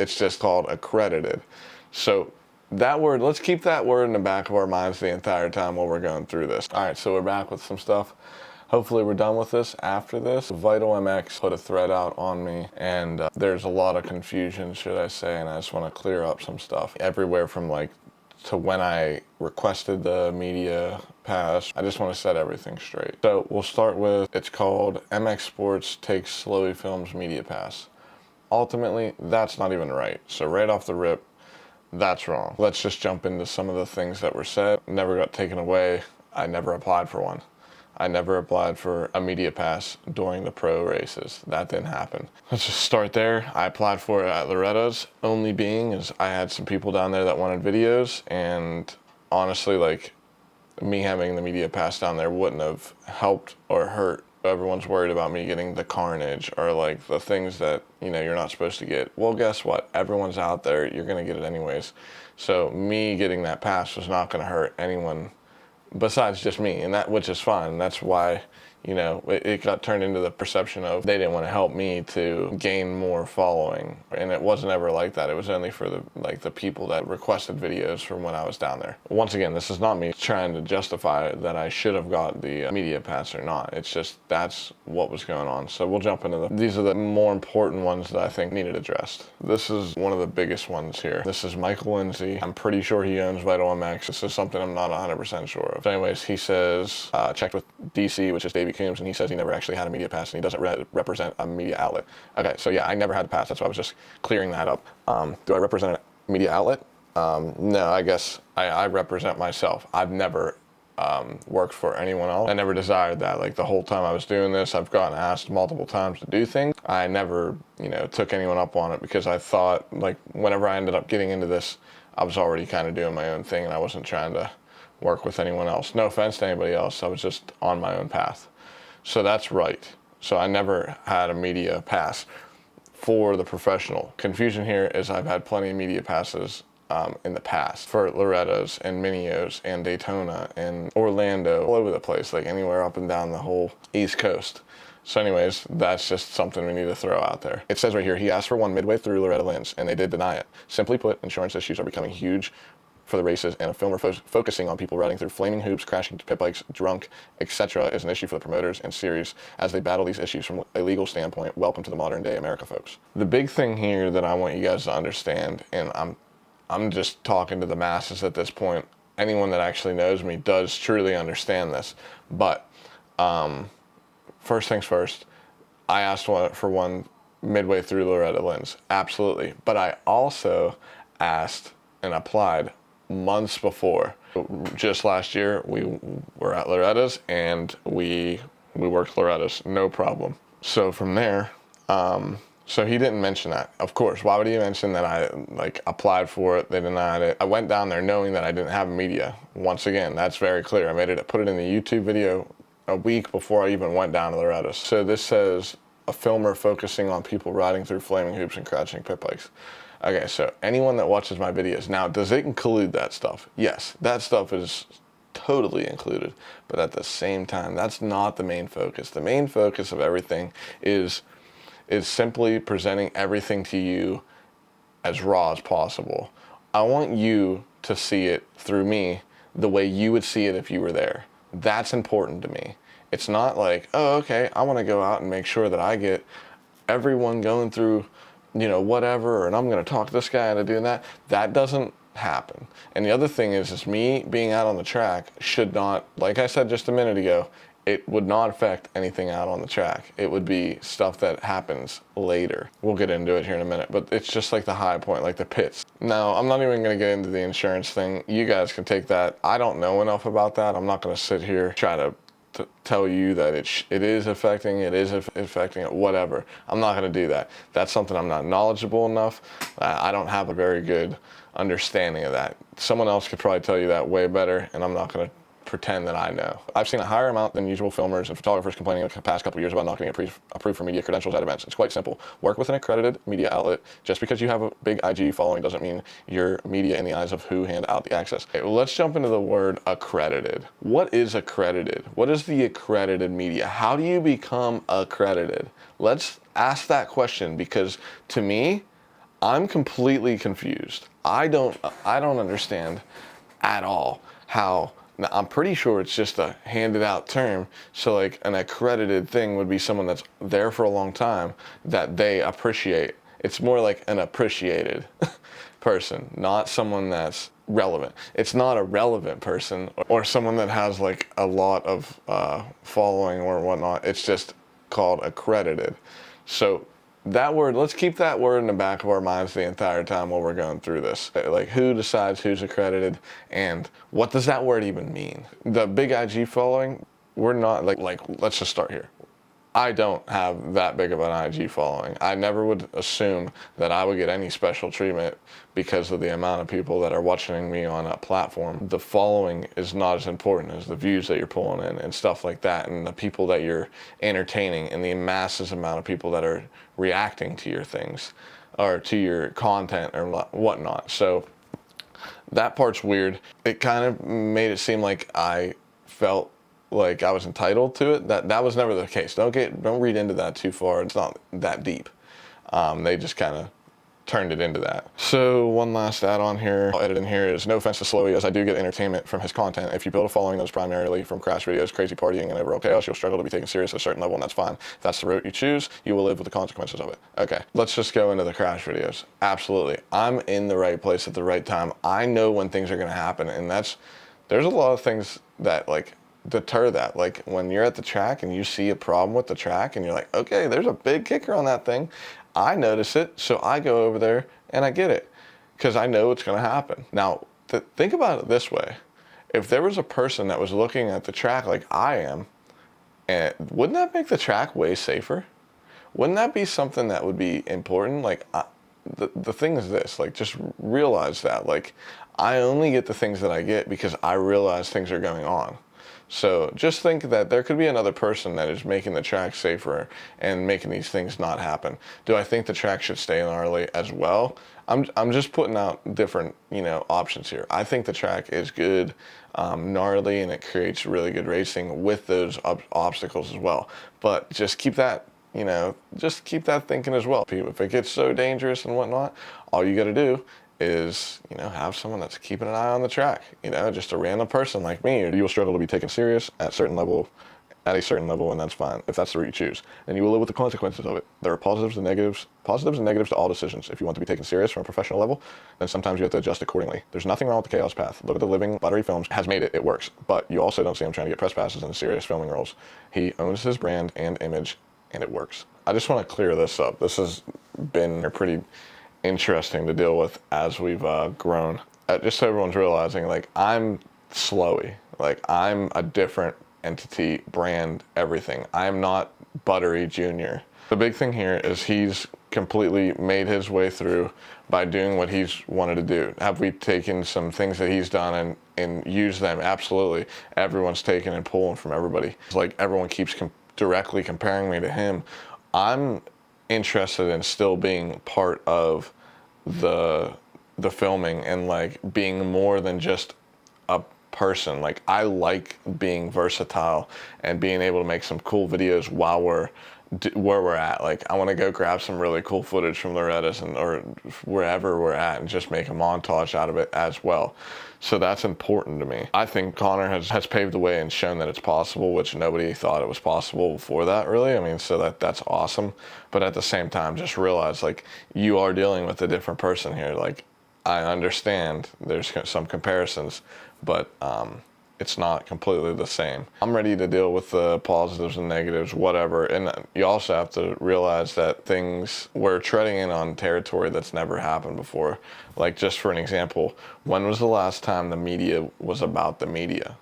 It's just called accredited. So that word, let's keep that word in the back of our minds the entire time while we're going through this. All right, so we're back with some stuff. Hopefully we're done with this after this. Vital MX put a thread out on me, and there's a lot of confusion, should I say, and I just want to clear up some stuff. Everywhere from like to when I requested the media pass. I just want to set everything straight. So we'll start with, it's called MX Sports Takes Slowy Films Media Pass. Ultimately, that's not even right. So right off the rip, that's wrong. Let's just jump into some of the things that were said. Never got taken away. I never applied for one. I never applied for a media pass during the pro races. That didn't happen. Let's just start there. I applied for it at Loretta's. Only being is I had some people down there that wanted videos, and honestly, like, me having the media pass down there wouldn't have helped or hurt. Everyone's worried about me getting the carnage or like the things that, you know, you're not supposed to get. Well, guess what? Everyone's out there. You're going to get it anyways. So me getting that pass was not going to hurt anyone besides just me, and that, which is fine. That's why, you know, it got turned into the perception of they didn't want to help me to gain more following, and it wasn't ever like that. It was only for the people that requested videos from when I was down there. Once again, this is not me trying to justify that I should have got the media pass or not. It's just that's what was going on. So we'll jump into these are the more important ones that I think needed addressed. This is one of the biggest ones here. This is Michael Lindsay. I'm pretty sure he owns Vital MX. This is something I'm not 100% sure of. So anyways, he says, checked with DC, which is Davey Coombs, and he says he never actually had a media pass and he doesn't represent a media outlet. Okay, so yeah, I never had a pass. That's why I was just clearing that up. Do I represent a media outlet? No, I guess I represent myself. I've never worked for anyone else. I never desired that. Like the whole time I was doing this, I've gotten asked multiple times to do things. I never, you know, took anyone up on it because I thought, like, whenever I ended up getting into this, I was already kind of doing my own thing and I wasn't trying to work with anyone else. No offense to anybody else. I was just on my own path. So that's right. So I never had a media pass for the professional. Confusion here is I've had plenty of media passes in the past for Loretta's and Minios and Daytona and Orlando, all over the place, like anywhere up and down the whole East Coast. So anyways, that's just something we need to throw out there. It says right here, he asked for one midway through Loretta Lynn's, and they did deny it. Simply put, insurance issues are becoming huge for the races, and a filmer focusing on people riding through flaming hoops, crashing pit bikes, drunk, etc. is an issue for the promoters and series as they battle these issues from a legal standpoint. Welcome to the modern day America, folks. The big thing here that I want you guys to understand, and I'm just talking to the masses at this point, anyone that actually knows me does truly understand this, but first things first, I asked for one midway through Loretta Lynn's, absolutely, but I also asked and applied months before. Just last year, we were at Loretta's and we worked Loretta's, no problem. So from there, so he didn't mention that. Of course, why would he mention that I like applied for it, they denied it. I went down there knowing that I didn't have media. Once again, that's very clear. I put it in the YouTube video a week before I even went down to Loretta's. So this says a filmer focusing on people riding through flaming hoops and crashing pit bikes. Okay, so anyone that watches my videos, now, does it include that stuff? Yes, that stuff is totally included, but at the same time, that's not the main focus. The main focus of everything is simply presenting everything to you as raw as possible. I want you to see it through me the way you would see it if you were there. That's important to me. It's not like, oh, okay, I want to go out and make sure that I get everyone going through, you know, whatever, and I'm going to talk this guy into doing that. That doesn't happen. And the other thing is me being out on the track should not, like I said just a minute ago, it would not affect anything out on the track. It would be stuff that happens later. We'll get into it here in a minute, but it's just like the high point, like the pits. Now, I'm not even going to get into the insurance thing. You guys can take that. I don't know enough about that. I'm not going to sit here try to tell you that it is affecting it, whatever. I'm not going to do that. That's something I'm not knowledgeable enough. I don't have a very good understanding of that. Someone else could probably tell you that way better, and I'm not going to pretend that I know. I've seen a higher amount than usual filmers and photographers complaining in the past couple of years about not getting approved for media credentials at events. It's quite simple. Work with an accredited media outlet. Just because you have a big IG following doesn't mean you're media in the eyes of who hand out the access. Okay, well, let's jump into the word accredited. What is accredited? What is the accredited media? How do you become accredited? Let's ask that question, because to me, I'm completely confused. I don't understand at all how. Now, I'm pretty sure it's just a handed out term. So like an accredited thing would be someone that's there for a long time that they appreciate. It's more like an appreciated person, not someone that's relevant. It's not a relevant person or someone that has like a lot of following or whatnot. It's just called accredited. So that word, let's keep that word in the back of our minds the entire time while we're going through this. Like, who decides who's accredited and what does that word even mean? The big IG following, we're not like let's just start here. I don't have that big of an IG following. I never would assume that I would get any special treatment because of the amount of people that are watching me on a platform. The following is not as important as the views that you're pulling in and stuff like that, and the people that you're entertaining and the massive amount of people that are reacting to your things or to your content or whatnot. So that part's weird. It kind of made it seem like I felt like I was entitled to it. That was never the case. Don't read into that too far. It's not that deep. They just kind of turned it into that. So one last add-on here, I'll edit in here, is no offense to Slowy, as I do get entertainment from his content. If you build a following that is primarily from crash videos, crazy partying, and overall chaos, you'll struggle to be taken serious at a certain level, and that's fine. If that's the route you choose, you will live with the consequences of it. Okay, let's just go into the crash videos. Absolutely. I'm in the right place at the right time. I know when things are going to happen, and there's a lot of things that like deter that. Like when you're at the track and you see a problem with the track and you're like, okay, there's a big kicker on that thing. I notice it, so I go over there and I get it because I know it's going to happen. Now, think about it this way. If there was a person that was looking at the track like I am, and wouldn't that make the track way safer? Wouldn't that be something that would be important? Like, the thing is this, like, just realize that, like, I only get the things that I get because I realize things are going on. So just think that there could be another person that is making the track safer and making these things not happen. Do I think the track should stay gnarly as well? I'm just putting out different, options here. I think the track is good, gnarly, and it creates really good racing with those obstacles as well. But just keep that, just keep that thinking as well. If it gets so dangerous and whatnot, all you got to do is, have someone that's keeping an eye on the track, just a random person like me. You will struggle to be taken serious at a certain level, and that's fine. If that's the route you choose, then you will live with the consequences of it. There are positives and negatives to all decisions. If you want to be taken serious from a professional level, then sometimes you have to adjust accordingly. There's nothing wrong with the chaos path. Look at the living Buttery Films has made it. It works. But you also don't see him trying to get press passes in serious filming roles. He owns his brand and image, and it works. I just want to clear this up. This has been a pretty interesting to deal with as we've grown. Just so everyone's realizing, like, I'm Slowy. Like, I'm a different entity, brand, everything. I'm not Buttery Jr. The big thing here is he's completely made his way through by doing what he's wanted to do. Have we taken some things that he's done and used them? Absolutely. Everyone's taken and pulling from everybody. It's like everyone keeps directly comparing me to him. I'm interested in still being part of the filming and like being more than just a person. Like, I like being versatile and being able to make some cool videos while where we're at. Like, I want to go grab some really cool footage from Loretta's or wherever we're at and just make a montage out of it as well. So that's important to me. I think Connor has paved the way and shown that it's possible, which nobody thought it was possible before that, really. I mean, so that's awesome. But at the same time, just realize, like, you are dealing with a different person here. Like, I understand there's some comparisons, but it's not completely the same. I'm ready to deal with the positives and negatives, whatever. And you also have to realize that we're treading in on territory that's never happened before. Like, just for an example, when was the last time the media was about the media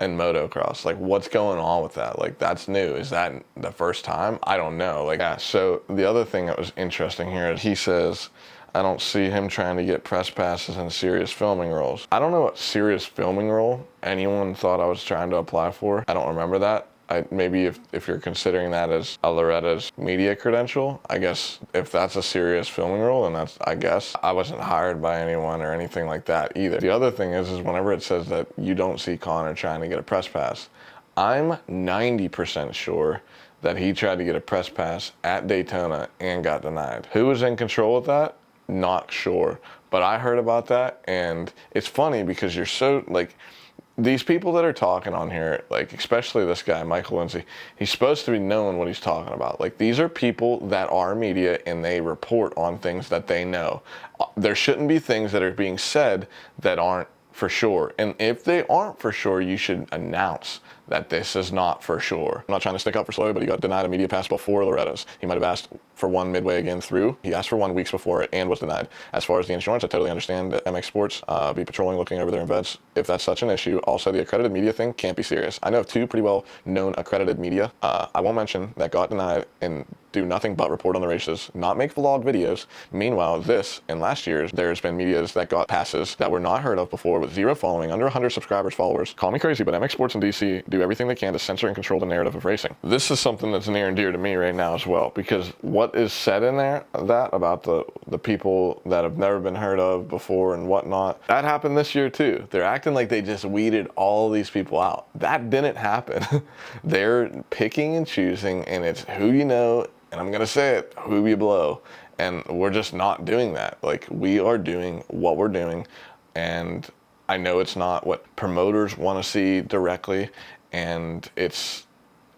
in motocross? Like, what's going on with that? Like, that's new. Is that the first time? I don't know. Like, yeah. So the other thing that was interesting here is he says, I don't see him trying to get press passes in serious filming roles. I don't know what serious filming role anyone thought I was trying to apply for. I don't remember that. Maybe if you're considering that as a Loretta's media credential, I guess if that's a serious filming role, then I guess. I wasn't hired by anyone or anything like that either. The other thing is whenever it says that you don't see Connor trying to get a press pass, I'm 90% sure that he tried to get a press pass at Daytona and got denied. Who was in control of that? Not sure. But I heard about that, and it's funny because you're so, like, these people that are talking on here, like especially this guy, Michael Lindsay, he's supposed to be knowing what he's talking about. Like, these are people that are media and they report on things that they know. There shouldn't be things that are being said that aren't for sure. And if they aren't for sure, you should announce that this is not for sure. I'm not trying to stick up for Slow, but he got denied a media pass before Loretta's. He might have asked for one midway again through. He asked for one weeks before it and was denied. As far as the insurance, I totally understand that MX Sports be patrolling, looking over their events if that's such an issue. Also, the accredited media thing can't be serious. I know of two pretty well known accredited media. I won't mention that got denied and do nothing but report on the races, not make vlogged videos. Meanwhile, this and last year's, there's been medias that got passes that were not heard of before with zero following, under 100 subscribers, followers. Call me crazy, but MX Sports and DC do everything they can to censor and control the narrative of racing. This is something that's near and dear to me right now as well, because what is said in there, that about the people that have never been heard of before and whatnot, that happened this year too. They're acting like they just weeded all these people out. That didn't happen. They're picking and choosing, and it's who you know, and I'm gonna say it, who you blow. And we're just not doing that. Like, we are doing what we're doing, and I know it's not what promoters want to see directly, and it's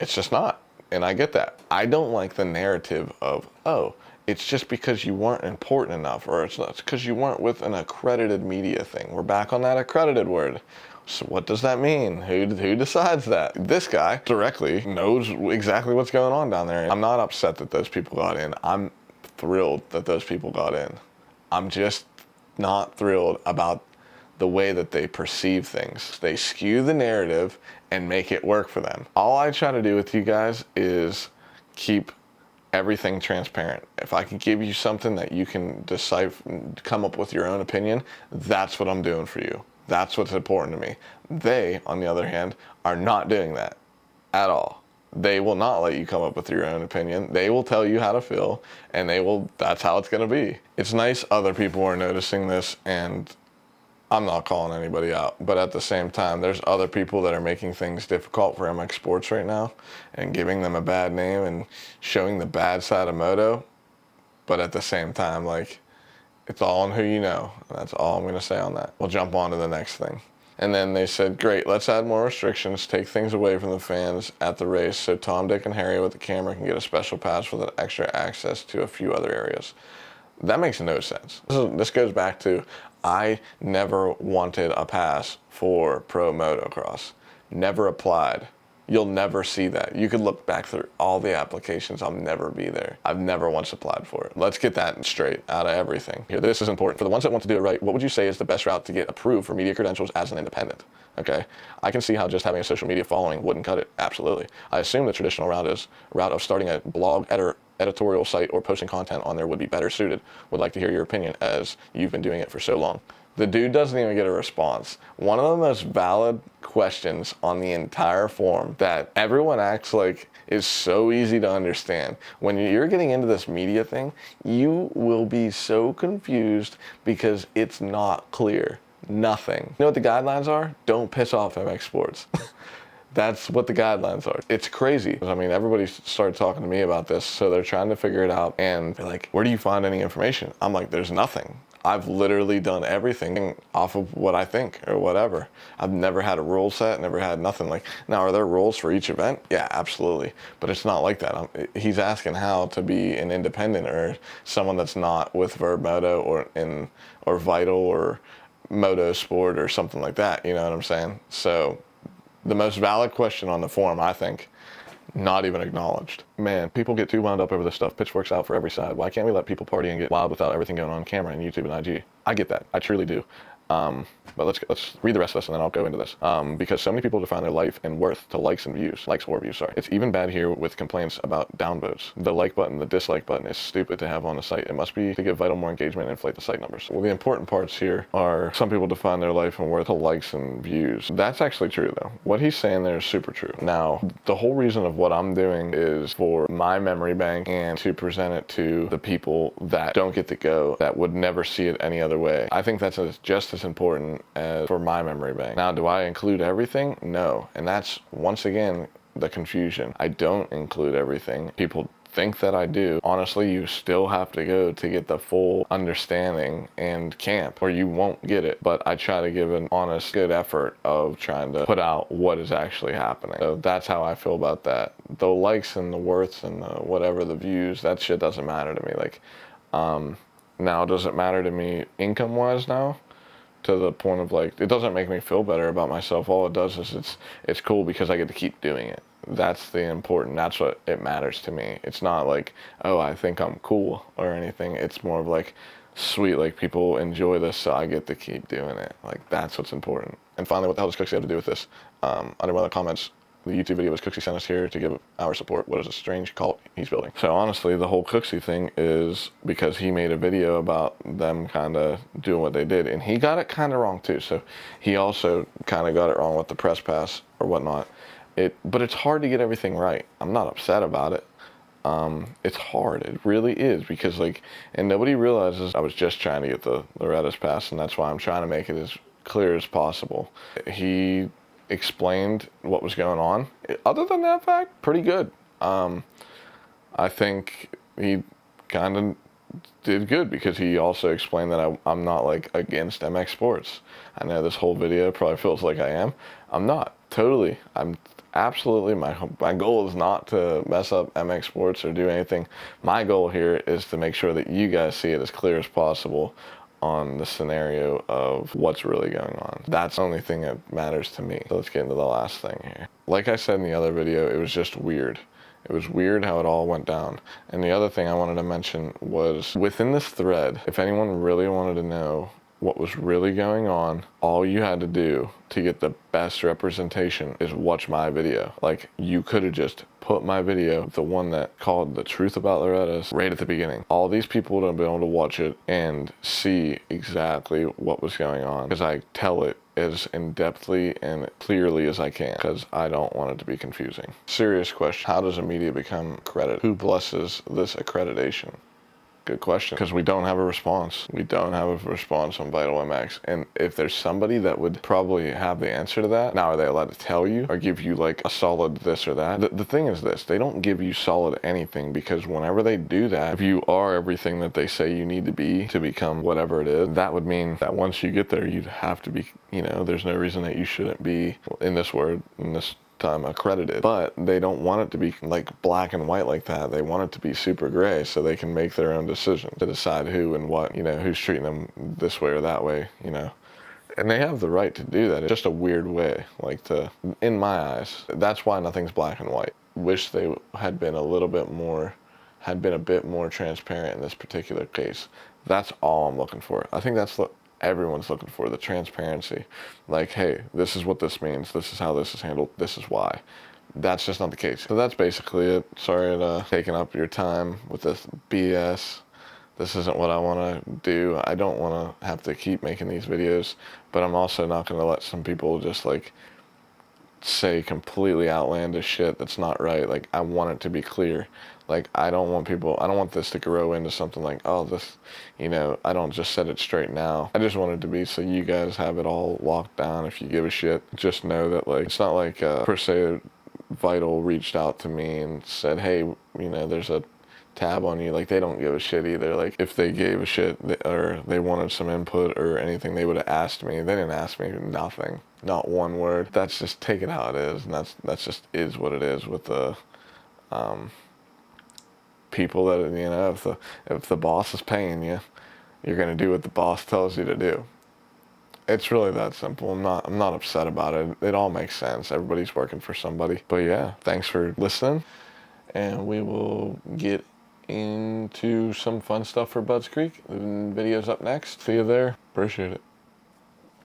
just not. And I get that. I don't like the narrative of, oh, it's just because you weren't important enough, or it's because you weren't with an accredited media thing. We're back on that accredited word. So what does that mean? Who decides that? This guy directly knows exactly what's going on down there. I'm not upset that those people got in. I'm thrilled that those people got in. I'm just not thrilled about the way that they perceive things. They skew the narrative and make it work for them. All I try to do with you guys is keep everything transparent. If I can give you something that you can decipher, come up with your own opinion, that's what I'm doing for you. That's what's important to me. They, on the other hand, are not doing that at all. They will not let you come up with your own opinion. They will tell you how to feel, and that's how it's gonna be. It's nice other people are noticing this, and I'm not calling anybody out, but at the same time, there's other people that are making things difficult for MX Sports right now and giving them a bad name and showing the bad side of moto. But at the same time, like, it's all on who you know. That's all I'm going to say on that. We'll jump on to the next thing. And then they said, great, let's add more restrictions, take things away from the fans at the race so Tom, Dick, and Harry with the camera can get a special pass with an extra access to a few other areas. That makes no sense. This goes back to, I never wanted a pass for pro motocross. Never applied. You'll never see that. You could look back through all the applications. I'll never be there. I've never once applied for it. Let's get that straight out of everything. Here, this is important. For the ones that want to do it right, what would you say is the best route to get approved for media credentials as an independent? Okay, I can see how just having a social media following wouldn't cut it. Absolutely. I assume the traditional route of starting a blog editorial site or posting content on there would be better suited. Would like to hear your opinion, as you've been doing it for so long. The dude doesn't even get a response. One of the most valid questions on the entire form that everyone acts like is so easy to understand. When you're getting into this media thing, you will be so confused because it's not clear. Nothing. You know what the guidelines are? Don't piss off MX Sports. That's what the guidelines are. It's crazy. I mean, everybody started talking to me about this, so they're trying to figure it out, and they're like, where do you find any information? I'm like, there's nothing. I've literally done everything off of what I think or whatever. I've never had a rule set, never had nothing. Like, now, are there rules for each event? Yeah, absolutely. But it's not like that. He's asking how to be an independent or someone that's not with Verb Moto or Vital or Moto Sport or something like that. You know what I'm saying? So the most valid question on the forum, I think, not even acknowledged. Man, people get too wound up over this stuff. Pitchforks out for every side. Why can't we let people party and get wild without everything going on camera and YouTube and IG? I get that. I truly do. But let's read the rest of this and then I'll go into this. Because so many people define their life and worth to likes or views, sorry. It's even bad here with complaints about downvotes. The like button, the dislike button is stupid to have on the site. It must be to give Vital more engagement and inflate the site numbers. Well, the important parts here are some people define their life and worth to likes and views. That's actually true though. What he's saying there is super true. Now, the whole reason of what I'm doing is for my memory bank and to present it to the people that don't get to go, that would never see it any other way. I think that's just as important as for my memory bank. Now, do I include everything? No. And that's, once again, the confusion. I don't include everything. People think that I do. Honestly, you still have to go to get the full understanding and camp, or you won't get it. But I try to give an honest, good effort of trying to put out what is actually happening. So that's how I feel about that. The likes and the worths and the whatever, the views, that shit doesn't matter to me. Like, now, does it matter to me income-wise now? To the point of like, it doesn't make me feel better about myself. All it does is it's cool because I get to keep doing it. That's the important, that's what it matters to me. It's not like, oh, I think I'm cool or anything. It's more of like, sweet, like people enjoy this, so I get to keep doing it. Like, that's what's important. And finally, what the hell does Cooksey have to do with this? Under one of the comments, the YouTube video was Cooksey sent us here to give our support. What is a strange cult he's building? So honestly, the whole Cooksey thing is because he made a video about them kind of doing what they did, and he got it kind of wrong too. So he also kind of got it wrong with the press pass or whatnot. But it's hard to get everything right. I'm not upset about it. It's hard. It really is, because like, and nobody realizes I was just trying to get the Loretta's pass, and that's why I'm trying to make it as clear as possible. He explained what was going on. Other than that fact, pretty good. I think he kind of did good because he also explained that I'm not like against MX sports. I know this whole video probably feels like I am. I'm not. Totally. I'm absolutely, my goal is not to mess up MX sports or do anything. My goal here is to make sure that you guys see it as clear as possible on the scenario of what's really going on. That's the only thing that matters to me. So let's get into the last thing here. Like I said in the other video, it was just weird. It was weird how it all went down. And the other thing I wanted to mention was within this thread, if anyone really wanted to know what was really going on, all you had to do to get the best representation is watch my video. Like, you could have just put my video, the one that called The Truth About Loretta's, right at the beginning. All these people would have been able to watch it and see exactly what was going on, because I tell it as in-depthly and clearly as I can, because I don't want it to be confusing. Serious question, how does a media become accredited? Who blesses this accreditation? Good question, because we don't have a response. We don't have a response on Vital MX. And if there's somebody that would probably have the answer to that, now are they allowed to tell you or give you like a solid this or that? The thing is this, they don't give you solid anything, because whenever they do that, if you are everything that they say you need to be to become whatever it is, that would mean that once you get there, you'd have to be, you know, there's no reason that you shouldn't be, in this time, accredited. But they don't want it to be like black and white like that. They want it to be super gray, so they can make their own decision to decide who and what, you know, who's treating them this way or that way, you know. And they have the right to do that. It's just a weird way, like, to, in my eyes, that's why nothing's black and white. Wish they had been a little bit more, had been a bit more transparent in this particular case. That's all I'm looking for. I think that's what everyone's looking for, the transparency. Like, hey, this is what this means, this is how this is handled, this is why. That's just not the case. So that's basically it. Sorry to taking up your time with this BS. This isn't what I want to do. I don't want to have to keep making these videos, but I'm also not going to let some people just like say completely outlandish shit that's not right. Like, I want it to be clear. Like, I don't want this to grow into something like, oh, this, you know, I don't just set it straight now. I just want it to be so you guys have it all locked down. If you give a shit, just know that, like, it's not like, per se, Vital reached out to me and said, hey, you know, there's a tab on you. Like, they don't give a shit either. Like, if they gave a shit or they wanted some input or anything, they would have asked me. They didn't ask me nothing, not one word. That's just, take it how it is, and that's just is what it is with the people that, you know, if the boss is paying you, you're gonna do what the boss tells you to do. It's really that simple. I'm not upset about it. It all makes sense. Everybody's working for somebody. But yeah, thanks for listening, and we will get into some fun stuff for Budds Creek. The video's up next. See you there. Appreciate it.